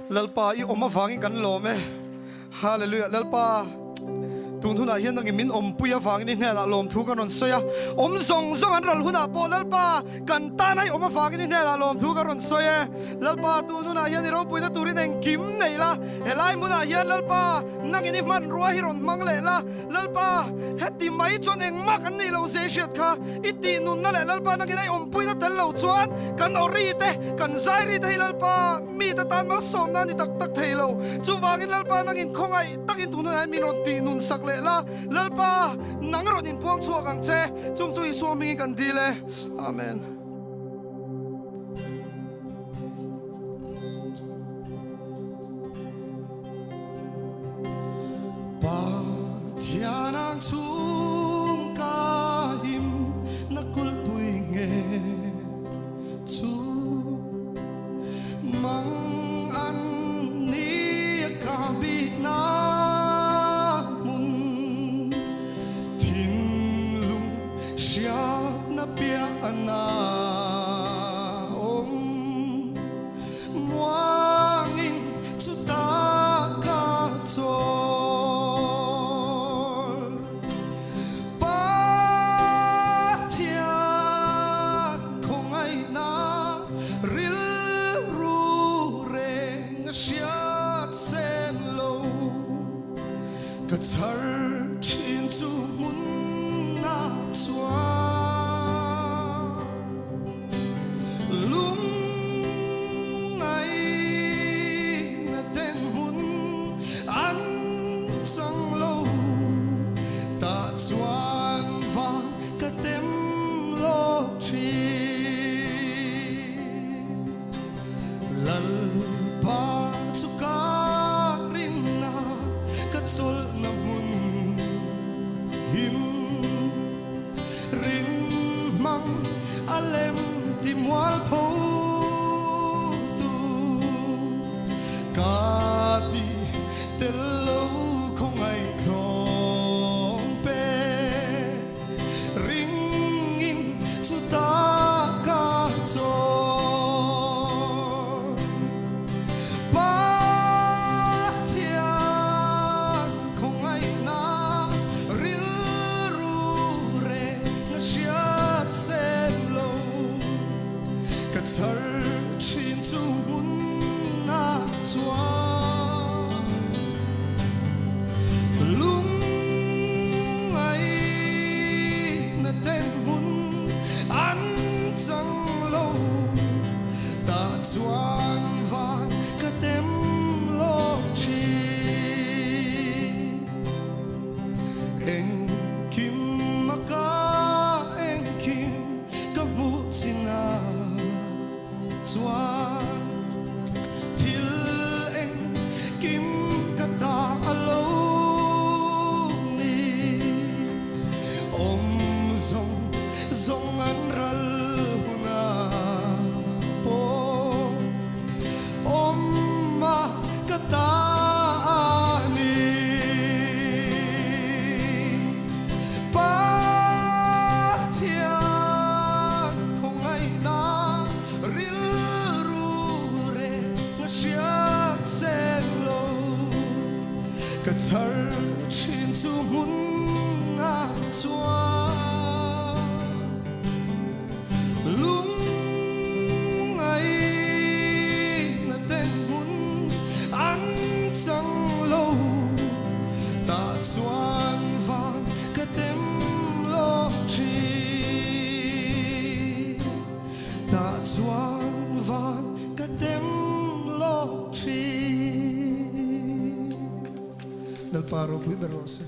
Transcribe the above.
lalpa i oma wangin kan lo me hallelujah lalpa tun huna hian nang min om puya wangin hne la lom thu kan on soya om zong zong an ral huna po lalpa kan ta nai oma wangin hne la lom thu kan on soye lalpa tun huna hian ro puina turin eng kim nei la helai muna hian lalpa nang ini man ruwa hiron mang le la lalpa heti mai chon eng mak an nei lo se shet kha iti nun na le lalpa nang inai om puina tel lo chuan kan ori te kan zai ri te lalpa mi ta tan mal som na ni tak tak thei lo chu wangin lalpa nang in khongai takin tun huna min on ti nun sak la lalpa nang ron in puang chuak ang che chung chui suami kan dile amen pa thianang chung ka him na kul pui nge chu mang an ni ka bit na na om muangin chu ta ka chol pa thian khong ai na ril ru reng siat sen lo ka char chin chu mun na chwa lung ai na ten hun an sang lo ta chuan van ka tem lo thi lal pa chu ka rin na ka chol na mun him rin mang alem ti mual pho tu ka ti tel lo không ai thong pe ring in chu ta ka cho pa thian không ai na ril ru re na siat sen lo ka char chin chu mun na chwa lung ai na ten mun an chang lo ta chuan van ka tem lo chi eng kim ma ka eng kim ka mu china chuan thil eng kim ka ta alo ni om zong zong an ral huna po om ma ka ta ni pa thian không ai na ril ka char chin chu mun na chwa lung ai na ten mun an chang lo ta chuan van ka tem lo chi ta chuan van ka tem lo chi del paro pui berose